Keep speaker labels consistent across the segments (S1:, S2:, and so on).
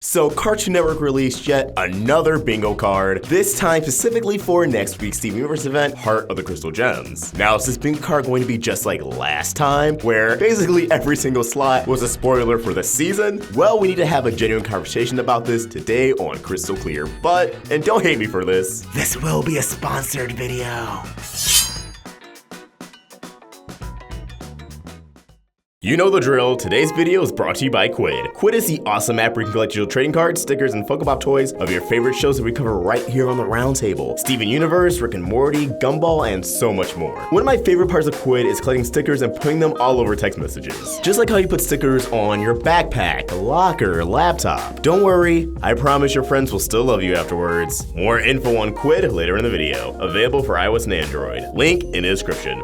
S1: So Cartoon Network released yet another bingo card, this time specifically for next week's Steven Universe event, Heart of the Crystal Gems. Now, is this bingo card going to be just like last time, where basically every single slot was a spoiler for the season? Well, we need to have a genuine conversation about this today on Crystal Clear, and don't hate me for this will be a sponsored video. You know the drill, today's video is brought to you by Quidd. Quidd is the awesome app where you can collect digital trading cards, stickers, and Funko Pop toys of your favorite shows that we cover right here on the Roundtable. Steven Universe, Rick and Morty, Gumball, and so much more. One of my favorite parts of Quidd is collecting stickers and putting them all over text messages. Just like how you put stickers on your backpack, locker, laptop. Don't worry, I promise your friends will still love you afterwards. More info on Quidd later in the video. Available for iOS and Android. Link in the description.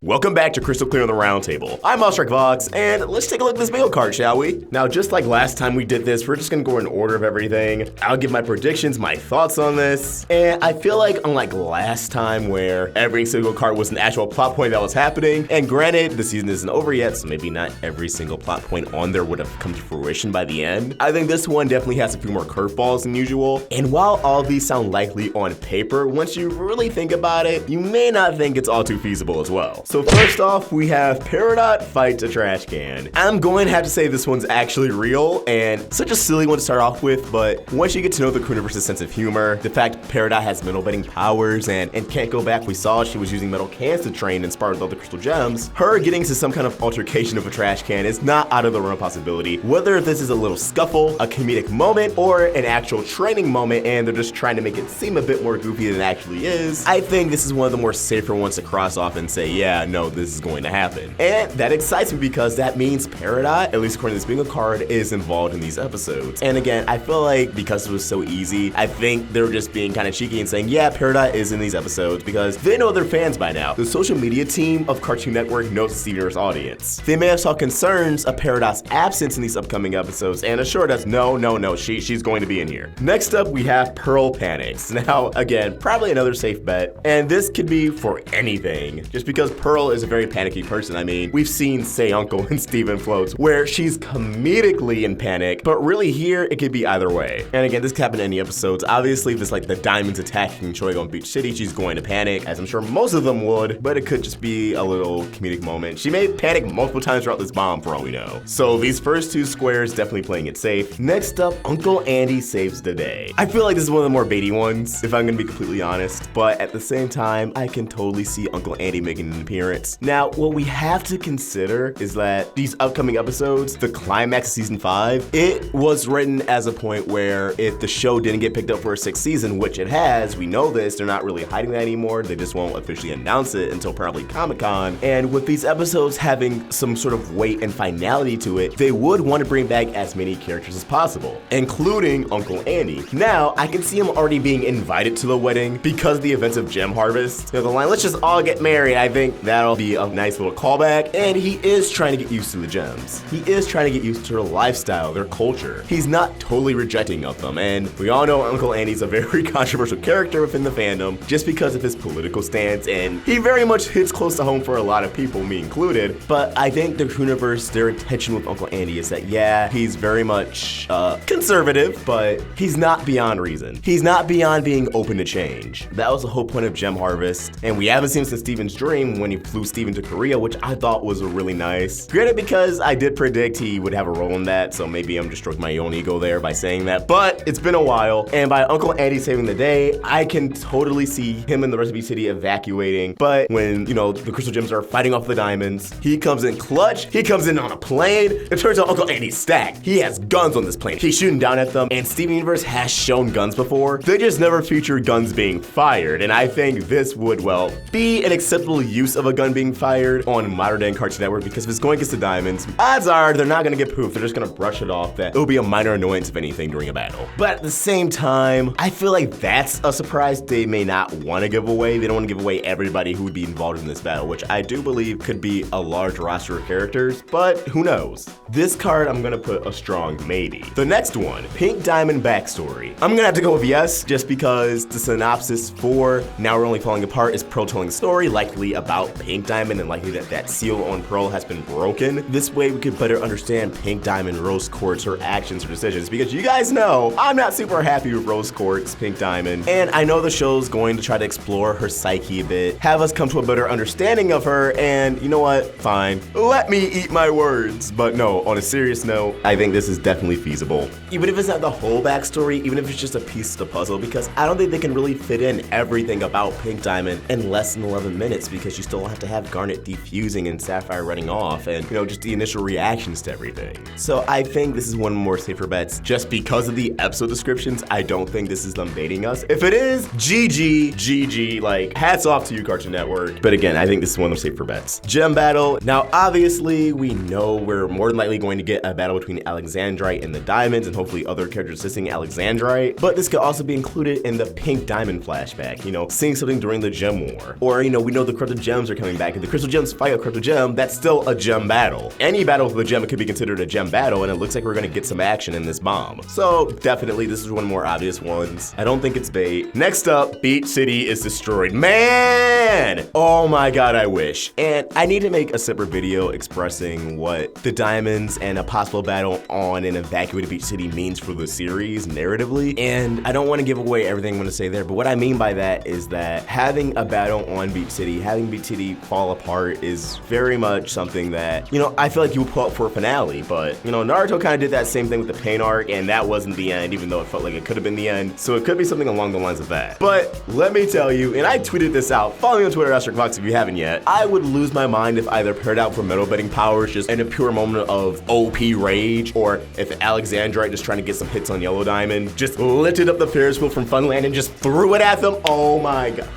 S1: Welcome back to Crystal Clear on the Roundtable. I'm Vox, and let's take a look at this bingo card, shall we? Now, just like last time we did this, we're just gonna go in order of everything. I'll give my predictions, my thoughts on this, and I feel like unlike last time where every single card was an actual plot point that was happening, and granted, the season isn't over yet, so maybe not every single plot point on there would have come to fruition by the end. I think this one definitely has a few more curveballs than usual, and while all these sound likely on paper, once you really think about it, you may not think it's all too feasible as well. So first off, we have Peridot fights a trash can. I'm going to have to say this one's actually real, and such a silly one to start off with, but once you get to know the Crewniverse's sense of humor, the fact Peridot has metal bending powers and can't go back, we saw she was using metal cans to train inspired with all the crystal gems, her getting into some kind of altercation of a trash can is not out of the realm of possibility. Whether this is a little scuffle, a comedic moment, or an actual training moment and they're just trying to make it seem a bit more goofy than it actually is, I think this is one of the more safer ones to cross off and say, yeah, no, this is going to happen. And that excites me because that means Peridot, at least according to this bingo card, is involved in these episodes. And again, I feel like because it was so easy, I think they're just being kind of cheeky and saying, yeah, Peridot is in these episodes because they know their fans by now. The social media team of Cartoon Network knows the Steven Universe audience. They may have saw concerns of Peridot's absence in these upcoming episodes and assured us, no, she's going to be in here. Next up, we have Pearl Panics. Now, again, probably another safe bet, and this could be for anything, just because Pearl is a very panicky person. I mean, we've seen Say Uncle and Steven Floats where she's comedically in panic, but really here it could be either way. And again, this could happen in any episodes. Obviously, if it's like the Diamonds attacking Choigon Beach City, she's going to panic, as I'm sure most of them would, but it could just be a little comedic moment. She may panic multiple times throughout this bomb for all we know. So these first two squares definitely playing it safe. Next up, Uncle Andy saves the day. I feel like this is one of the more baity ones, if I'm gonna be completely honest, but at the same time, I can totally see Uncle Andy making an appearance. Now, what we have to consider is that these upcoming episodes, the climax of season 5, it was written as a point where if the show didn't get picked up for a 6th season, which it has, we know this, they're not really hiding that anymore, they just won't officially announce it until probably Comic-Con, and with these episodes having some sort of weight and finality to it, they would want to bring back as many characters as possible, including Uncle Andy. Now, I can see him already being invited to the wedding because of the events of Gem Harvest. You know, the line, let's just all get married, I think that'll be a nice little callback, and he is trying to get used to the gems. He is trying to get used to their lifestyle, their culture. He's not totally rejecting of them, and we all know Uncle Andy's a very controversial character within the fandom just because of his political stance, and he very much hits close to home for a lot of people, me included, but I think the Crewniverse, their intention with Uncle Andy is that, yeah, he's very much conservative, but he's not beyond reason. He's not beyond being open to change. That was the whole point of Gem Harvest, and we haven't seen him since Steven's dream when he flew Steven to Korea, which I thought was really nice. Granted, because I did predict he would have a role in that, so maybe I'm just stroking my own ego there by saying that, but it's been a while, and by Uncle Andy saving the day, I can totally see him and the rest of the city evacuating, but when, you know, the crystal gems are fighting off the diamonds, he comes in clutch, he comes in on a plane, it turns out Uncle Andy's stacked. He has guns on this plane, he's shooting down at them, and Steven Universe has shown guns before, they just never featured guns being fired, and I think this would, well, be an acceptable use of a gun being fired on modern day Cartoon Network, because if it's going against the diamonds, odds are they're not gonna get poofed, they're just gonna brush it off, that it'll be a minor annoyance if anything during a battle. But at the same time, I feel like that's a surprise they may not want to give away. They don't want to give away everybody who would be involved in this battle, which I do believe could be a large roster of characters, but who knows? This card, I'm gonna put a strong maybe. The next one, Pink Diamond backstory. I'm gonna have to go with yes, just because the synopsis for Now We're Only Falling Apart is Pearl telling a story, likely about Pink Diamond and likely that seal on Pearl has been broken. This way we could better understand Pink Diamond, Rose Quartz, her actions, her decisions, because you guys know I'm not super happy with Rose Quartz, Pink Diamond, and I know the show's going to try to explore her psyche a bit, have us come to a better understanding of her, and you know what? Fine. Let me eat my words. But no, on a serious note, I think this is definitely feasible. Even if it's not the whole backstory, even if it's just a piece of the puzzle, because I don't think they can really fit in everything about Pink Diamond in less than 11 minutes, because you still have to have Garnet defusing and Sapphire running off, and just the initial reactions to everything. So I think this is one of the more safer bets. Just because of the episode descriptions, I don't think this is them baiting us. If it is, GG, like hats off to you, Cartoon Network. But again, I think this is one of the safer bets. Gem battle. Now, obviously, we know we're more than likely going to get a battle between Alexandrite and the Diamonds, and hopefully other characters assisting Alexandrite. But this could also be included in the Pink Diamond flashback, seeing something during the Gem War. Or, we know the Crystal Gems are coming back. If the Crystal Gems fight a Crystal Gem, that's still a Gem battle. Any battle with a Gem could be considered a Gem battle, and it looks like we're gonna get some action in this bomb. So definitely this is one of the more obvious ones. I don't think it's bait. Next up, Beach City is destroyed. Man! Oh my god, I wish. And I need to make a separate video expressing what the Diamonds and a possible battle on an evacuated Beach City means for the series narratively. And I don't want to give away everything I'm gonna say there, but what I mean by that is that having a battle on Beach City, having Beach City fall apart is very much something that, I feel like you would pull up for a finale, but, Naruto kind of did that same thing with the Pain arc, and that wasn't the end, even though it felt like it could have been the end. So it could be something along the lines of that. But let me tell you, and I tweeted this out, follow me on Twitter, @Vox if you haven't yet, I would lose my mind if either paired out for Metal Bending powers just in a pure moment of OP rage, or if Alexandrite just trying to get some hits on Yellow Diamond, just lifted up the Ferris wheel from Funland and just threw it at them. Oh my god.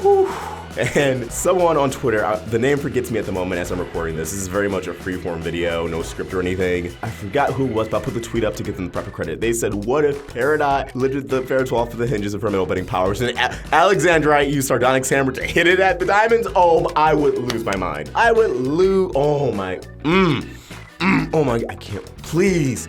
S1: Whew. And someone on Twitter, the name forgets me at the moment as I'm recording this. This is very much a freeform video, no script or anything. I forgot who it was, but I put the tweet up to give them the proper credit. They said, what if Peridot lifted the Ferris wheel off of the hinges of her Metal Bending powers and Alexandrite used Sardonyx hammer to hit it at the Diamonds? Oh, I would lose my mind. I would lose, oh my, oh my god, I can't. Please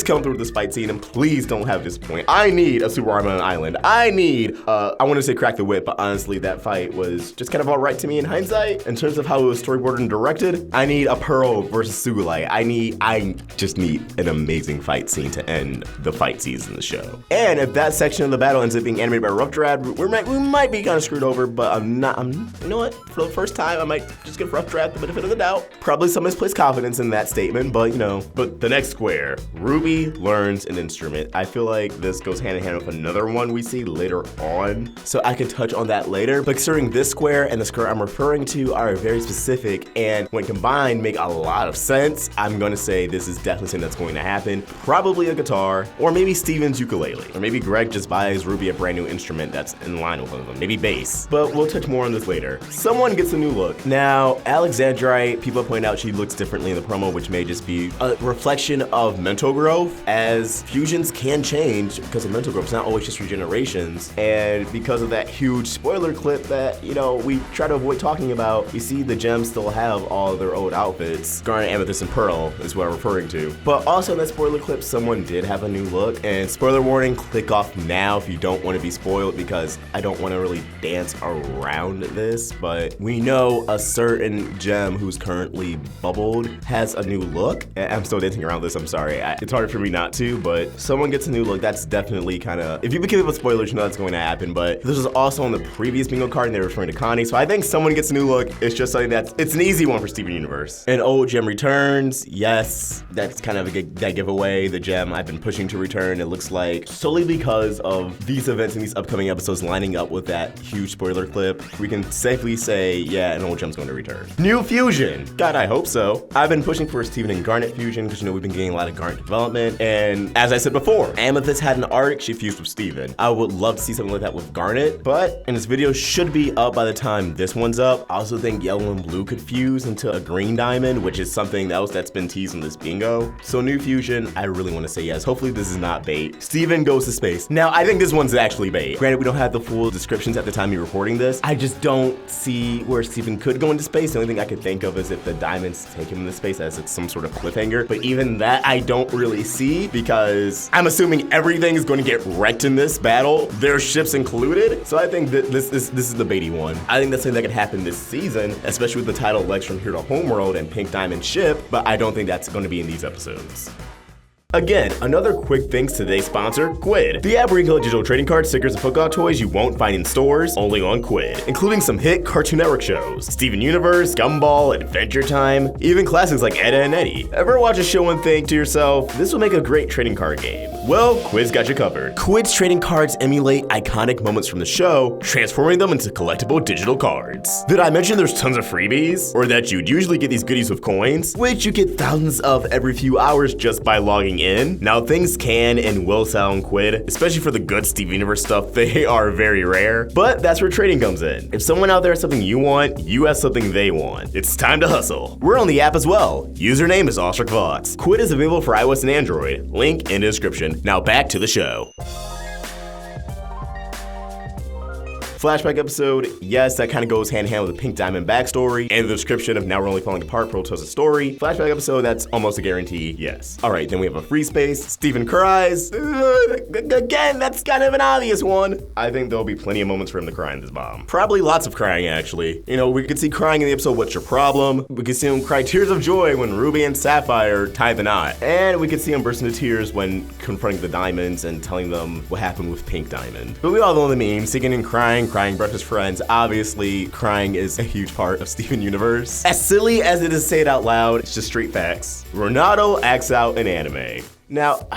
S1: come through this fight scene and please don't have this point. I need a Super Armor on Island. I need, I want to say Crack the Whip, but honestly that fight was just kind of alright to me in hindsight. In terms of how it was storyboarded and directed, I need a Pearl versus Sugilite. I just need an amazing fight scene to end the fight season of the show. And if that section of the battle ends up being animated by Rough Draft, we might be kind of screwed over, but you know what? For the first time, I might just give Rough Draft the benefit of the doubt. Probably some misplaced confidence in that statement, but but the next square, Ruby learns an instrument. I feel like this goes hand in hand with another one we see later on, so I can touch on that later. But considering this square and the square I'm referring to are very specific and when combined make a lot of sense, I'm gonna say this is definitely something that's going to happen. Probably a guitar, or maybe Steven's ukulele, or maybe Greg just buys Ruby a brand new instrument that's in line with one of them, maybe bass. But we'll touch more on this later. Someone gets a new look. Now, Alexandrite, people point out she looks differently in the promo, which may just be a reflection of mental growth, as fusions can change because of mental growth. It's not always just regenerations, and because of that huge spoiler clip that we try to avoid talking about, you see the gems still have all their old outfits. Garnet, Amethyst, and Pearl is what I'm referring to. But also in that spoiler clip, someone did have a new look, and spoiler warning, click off now if you don't want to be spoiled, because I don't want to really dance around this, but we know a certain gem who's currently bubbled has a new look. I'm still dancing around this, I'm sorry. It's hard for me not to, but someone gets a new look. That's definitely kind of, if you keep up with spoilers, you know that's going to happen, but this was also on the previous bingo card and they were referring to Connie, so I think someone gets a new look. It's just something it's an easy one for Steven Universe. An old gem returns, yes, that's kind of that giveaway. The gem I've been pushing to return, it looks like, solely because of these events and these upcoming episodes lining up with that huge spoiler clip, we can safely say, yeah, an old gem's going to return. New fusion, God, I hope so. I've been pushing for a Steven and Garnet fusion because we've been getting a lot of Garnet development, and as I said before, Amethyst had an arc, she fused with Steven. I would love to see something like that with Garnet, but, and this video should be up by the time this one's up, I also think Yellow and Blue could fuse into a Green Diamond, which is something else that's been teased in this bingo. So new fusion, I really want to say yes. Hopefully this is not bait. Steven goes to space. Now, I think this one's actually bait. Granted, we don't have the full descriptions at the time you're recording this. I just don't see where Steven could go into space. The only thing I could think of is if the Diamonds take him into space as it's some sort of cliffhanger, but even that I don't really see because I'm assuming everything is going to get wrecked in this battle, their ships included. So I think that this is the baity one. I think that's something that could happen this season, especially with the title Lex from Here to Homeworld and Pink Diamond ship, but I don't think that's going to be in these episodes. Again, another quick thanks to today's sponsor, Quid. The app where you collect digital trading cards, stickers, and Pokemon toys you won't find in stores, only on Quid, including some hit Cartoon Network shows, Steven Universe, Gumball, Adventure Time, even classics like Edda and Eddie. Ever watch a show and think to yourself, this will make a great trading card game? Well, Quid's got you covered. Quid's trading cards emulate iconic moments from the show, transforming them into collectible digital cards. Did I mention there's tons of freebies? Or that you'd usually get these goodies with coins, which you get thousands of every few hours just by logging in? Now, things can and will sell on Quid, especially for the good Steven Universe stuff. They are very rare, but that's where trading comes in. If someone out there has something you want, you have something they want. It's time to hustle. We're on the app as well. Username is AwestruckVox. Quid is available for iOS and Android. Link in the description. Now back to the show. Flashback episode, yes, that kind of goes hand in hand with the Pink Diamond backstory and the description of Now We're Only Falling Apart, Pearl tells a story. Flashback episode, that's almost a guarantee, yes. All right, then we have a free space. Steven cries. Again, that's kind of an obvious one. I think there'll be plenty of moments for him to cry in this bomb. Probably lots of crying, actually. You know, we could see crying in the episode, What's Your Problem? We could see him cry tears of joy when Ruby and Sapphire tie the knot. And we could see him burst into tears when confronting the diamonds and telling them what happened with Pink Diamond. But we all know the meme, singing and crying breakfast friends. Obviously, crying is a huge part of Steven Universe. As silly as it is to say it out loud, it's just straight facts. Ronaldo acts out in anime. Now,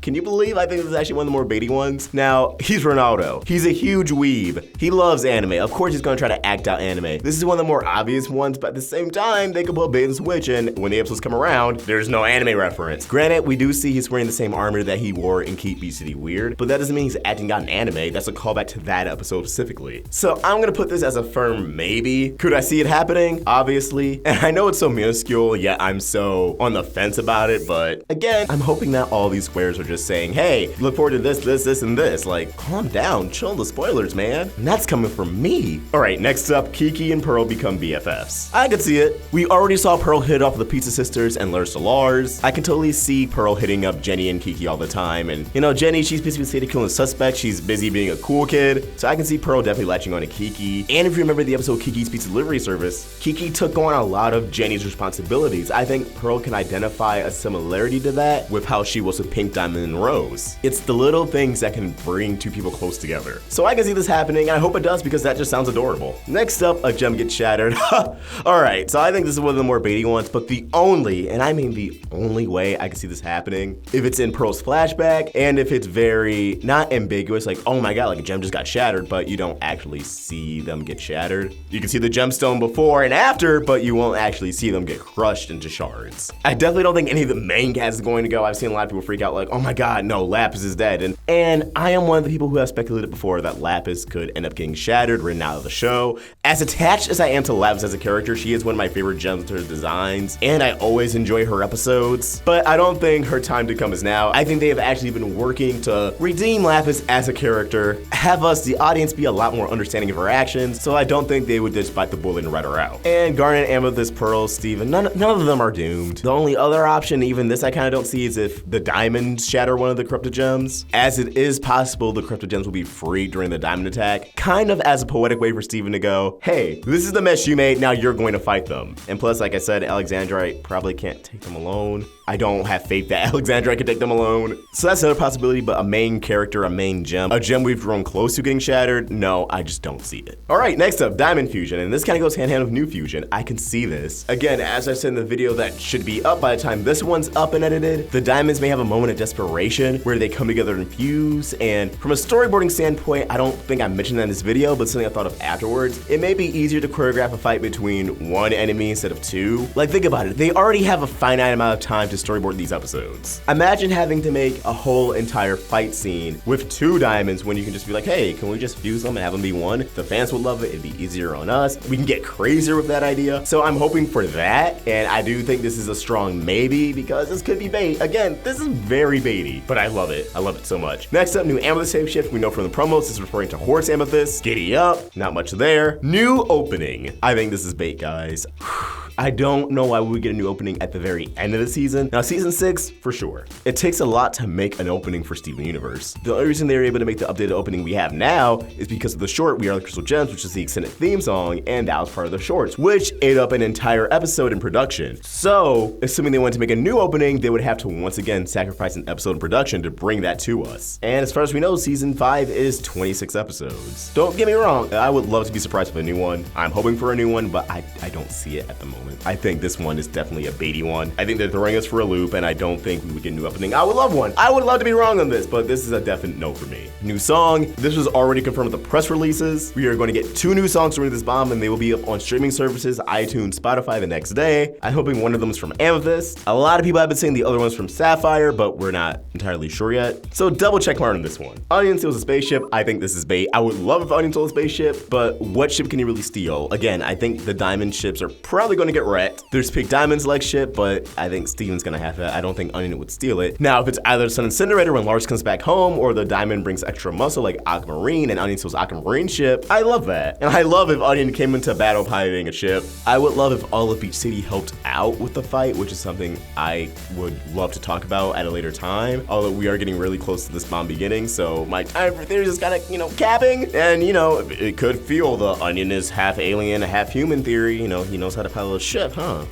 S1: can you believe I think this is actually one of the more baity ones? Now, he's Ronaldo. He's a huge weeb. He loves anime. Of course he's gonna try to act out anime. This is one of the more obvious ones, but at the same time, they could put bait and switch, and when the episodes come around, there's no anime reference. Granted, we do see he's wearing the same armor that he wore in Keep BCD Weird, but that doesn't mean he's acting out in anime. That's a callback to that episode specifically. So I'm gonna put this as a firm maybe. Could I see it happening? Obviously. And I know it's so minuscule, yet I'm so on the fence about it, but again, I'm hoping that all these squares are just saying, hey, look forward to this, and this. Like, calm down, chill the spoilers, man. And that's coming from me. All right, next up, Kiki and Pearl become BFFs. I could see it. We already saw Pearl hit off the Pizza Sisters and Larsa Lars. I can totally see Pearl hitting up Jenny and Kiki all the time. And, you know, Jenny, she's busy with Sadie killing the suspect. She's busy being a cool kid. So I can see Pearl definitely latching on to Kiki. And if you remember the episode Kiki's Pizza Delivery Service, Kiki took on a lot of Jenny's responsibilities. I think Pearl can identify a similarity to that with how she was with Pink Diamond and Rose. It's the little things that can bring two people close together. So I can see this happening, and I hope it does because that just sounds adorable. Next up, a gem gets shattered. Alright, so I think this is one of the more baity ones, but the only, and I mean the only way I can see this happening, if it's in Pearl's flashback, and if it's very, not ambiguous, like, oh my god, like a gem just got shattered, but you don't actually see them get shattered. You can see the gemstone before and after, but you won't actually see them get crushed into shards. I definitely don't think any of the main cast is going to go. I've seen a lot of people freak out like, oh my god, no, Lapis is dead. And I am one of the people who have speculated before that Lapis could end up getting shattered, written out of the show. As attached as I am to Lapis as a character, she is one of my favorite Gemster designs, and I always enjoy her episodes. But I don't think her time to come is now. I think they have actually been working to redeem Lapis as a character, have us, the audience, be a lot more understanding of her actions, so I don't think they would just bite the bullet and write her out. And Garnet, Amethyst, Pearl, Steven, none of them are doomed. The only other option, even this I kind of don't see, is if the diamonds shatter one of the corrupted gems, as it is possible the corrupted gems will be free during the diamond attack, kind of as a poetic way for Steven to go, hey, this is the mess you made, now you're going to fight them. And plus, like I said, Alexandrite probably can't take them alone. I don't have faith that Alexandrite can take them alone. So that's another possibility, but a main character, a main gem, a gem we've grown close to getting shattered, no, I just don't see it. All right, next up, Diamond Fusion, and this kind of goes hand in hand with New Fusion. I can see this. Again, as I said in the video that should be up by the time this one's up and edited, the diamonds may have a moment of desperation where they come together and fuse, and from a storyboarding standpoint, I don't think I mentioned that in this video, but something I thought of afterwards, it may be easier to choreograph a fight between one enemy instead of two. Like, think about it, they already have a finite amount of time to storyboard these episodes. Imagine having to make a whole entire fight scene with two diamonds when you can just be like, hey, can we just fuse them and have them be one? The fans would love it, it'd be easier on us. We can get crazier with that idea. So I'm hoping for that, and I do think this is a strong maybe because this could be bait. Again, this is very baity, but I love it. I love it so much. Next up, new Amethyst shapeshift. We know from the promos, this is referring to Horse Amethyst. Giddy up, not much there. New opening. I think this is bait, guys. I don't know why we would get a new opening at the very end of the season. Now, season 6, for sure. It takes a lot to make an opening for Steven Universe. The only reason they were able to make the updated opening we have now is because of the short We Are the Crystal Gems, which is the extended theme song, and that was part of the shorts, which ate up an entire episode in production. So, assuming they wanted to make a new opening, they would have to once again sacrifice an episode in production to bring that to us. And as far as we know, season 5 is 26 episodes. Don't get me wrong, I would love to be surprised with a new one. I'm hoping for a new one, but I don't see it at the moment. I think this one is definitely a baity one. I think they're throwing us for a loop, and I don't think we would get a new opening. I would love one. I would love to be wrong on this, but this is a definite no for me. New song. This was already confirmed with the press releases. We are going to get 2 new songs from this bomb, and they will be up on streaming services, iTunes, Spotify the next day. I'm hoping one of them is from Amethyst. A lot of people have been saying the other one's from Sapphire, but we're not entirely sure yet. So double check mark on this one. Onion steals a spaceship. I think this is bait. I would love if Onion stole a spaceship, but what ship can he really steal? Again, I think the diamond ships are probably going to get wrecked. There's Pink Diamond's like ship, but I think Steven's going to have that. I don't think Onion would steal it. Now, if it's either Sun Incinerator when Lars comes back home, or the diamond brings extra muscle like Aquamarine and Onion steals Aquamarine ship, I love that. And I love if Onion came into battle piloting a ship. I would love if all of Beach City helped out with the fight, which is something I would love to talk about at a later time. Although we are getting really close to this bomb beginning, so my time for theories is kind of, capping. And, it could feel the Onion is half alien, half human theory. He knows how to pilot a ship, huh?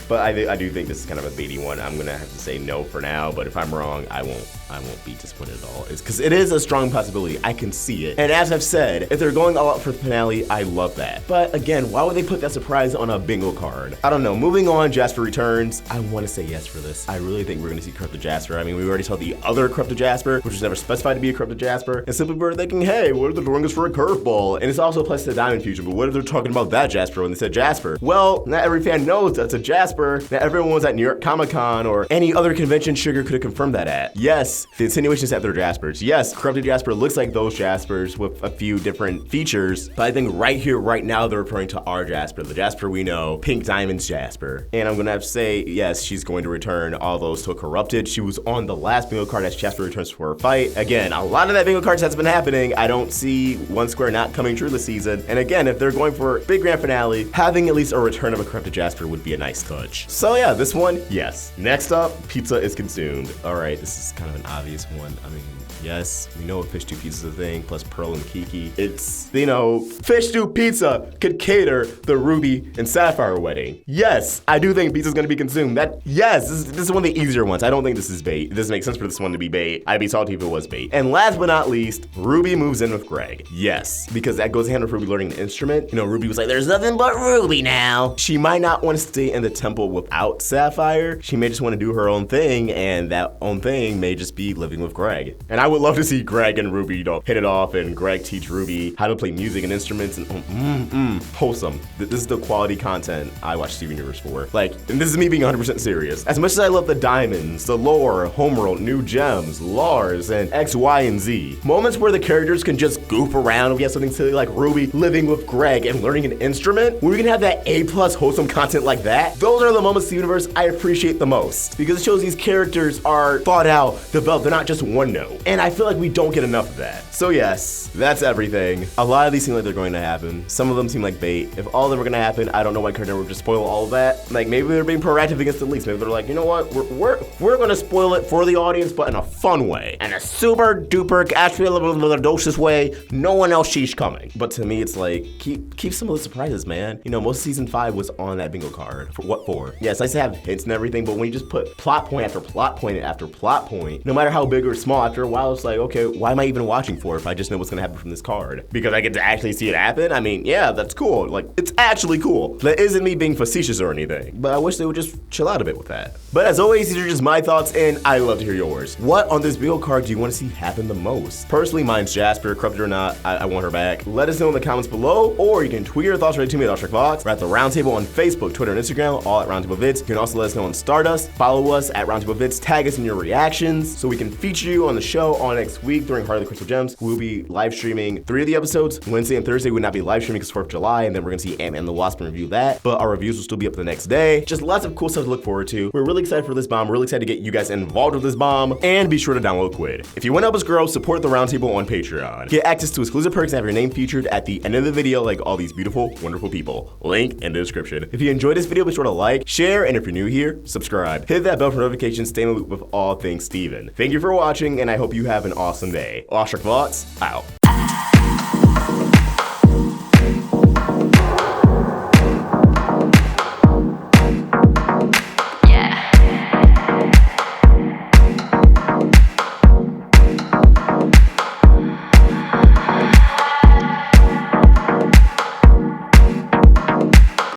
S1: But I do think this is kind of a baity one. I'm gonna have to say no for now, but if I'm wrong, I won't be disappointed at all. It's because it is a strong possibility. I can see it. And as I've said, if they're going all out for the finale, I love that. But again, why would they put that surprise on a bingo card? I don't know. Moving on, Jasper returns. I want to say yes for this. I really think we're gonna see Corrupted Jasper. I mean, we already saw the other Corrupted Jasper, which was never specified to be a Corrupted Jasper. And simply we're thinking, hey, what if they're doing this for a curveball? And it's also a place to the Diamond Fusion, but what if they're talking about that Jasper when they said Jasper? Well, not every fan knows that's a Jasper. Not everyone was at New York Comic-Con or any other convention Sugar could have confirmed that at. Yes, the insinuation is that they're Jaspers. Yes, Corrupted Jasper looks like those Jaspers with a few different features, but I think right here, right now, they're referring to our Jasper, the Jasper we know, Pink Diamond's Jasper. And I'm gonna have to say, yes, she's going to return all those to Corrupted. She was on the last bingo card as Jasper returns for her fight. Again, a lot of that bingo cards has been happening. I don't see One Square not coming true this season. And again, if they're going for big grand finale, having at least a return of a Corrupted Jasper would be a nice touch. So yeah, this one, yes. Next up, pizza is consumed. All right, this is kind of an obvious one. I mean, yes, we know Fish Stew Pizza is a thing, plus Pearl and Kiki. It's, Fish Stew Pizza could cater the Ruby and Sapphire wedding. Yes, I do think pizza's gonna be consumed. Yes, this is one of the easier ones. I don't think this is bait. It doesn't make sense for this one to be bait. I'd be salty if it was bait. And last but not least, Ruby moves in with Greg. Yes, because that goes hand with Ruby learning the instrument. Ruby was like, there's nothing but Ruby now. She might not want to stay in the temple without Sapphire. She may just want to do her own thing, and that own thing may just be living with Greg. And I would love to see Greg and Ruby, hit it off, and Greg teach Ruby how to play music and instruments, and wholesome. This is the quality content I watch Steven Universe for. And this is me being 100% serious. As much as I love the diamonds, the lore, homeworld, new gems, Lars, and X, Y, and Z, moments where the characters can just goof around, we have something silly like Ruby living with Greg and learning an instrument, where we can have that A+ wholesome content like that, those are the moments in the universe I appreciate the most, because it shows these characters are thought out, developed, they're not just one note. And I feel like we don't get enough of that. So yes, that's everything. A lot of these seem like they're going to happen. Some of them seem like bait. If all of them are gonna happen, I don't know why Cartoon Network would just spoil all of that. Maybe they're being proactive against the leaks. Maybe they're like, you know what, we're gonna spoil it for the audience, but in a fun way. In a super duper atrocious way, no one else sees coming. But to me, it's like, keep some of the surprises, man. Most of season 5 was on that bingo card. For what for? Yes, I used to have hints and everything, but when you just put plot point after plot point after plot point, no matter how big or small, after a while, it's like, okay, why am I even watching for if I just know what's gonna happen from this card? Because I get to actually see it happen? I mean, yeah, that's cool. It's actually cool. That isn't me being facetious or anything, but I wish they would just chill out a bit with that. But as always, these are just my thoughts, and I love to hear yours. What on this bingo card do you want to see happen the most? Personally, mine's Jasper. Corrupted or not, I want her back. Let us know in the comments below, or you can tweet your thoughts right to me at AwestruckVox. We're at the Roundtable on Facebook, Twitter, and Instagram. Instagram, all at Roundtable Vids. You can also let us know on Stardust. Follow us at Roundtable Vids. Tag us in your reactions so we can feature you on the show on next week during Heart of the Crystal Gems. We'll be live streaming 3 of the episodes. Wednesday and Thursday would not be live streaming because 4th of July, and then we're gonna see Ant-Man and the Wasp and review that. But our reviews will still be up the next day. Just lots of cool stuff to look forward to. We're really excited for this bomb. Really excited to get you guys involved with this bomb. And be sure to download Quid. If you want to help us grow, support the Roundtable on Patreon. Get access to exclusive perks and have your name featured at the end of the video like all these beautiful, wonderful people. Link in the description. If you enjoyed this video, be sure to like, share, and if you're new here, subscribe. Hit that bell for notifications. Stay in the loop with all things Steven. Thank you for watching, and I hope you have an awesome day. Oshrik Vox, out.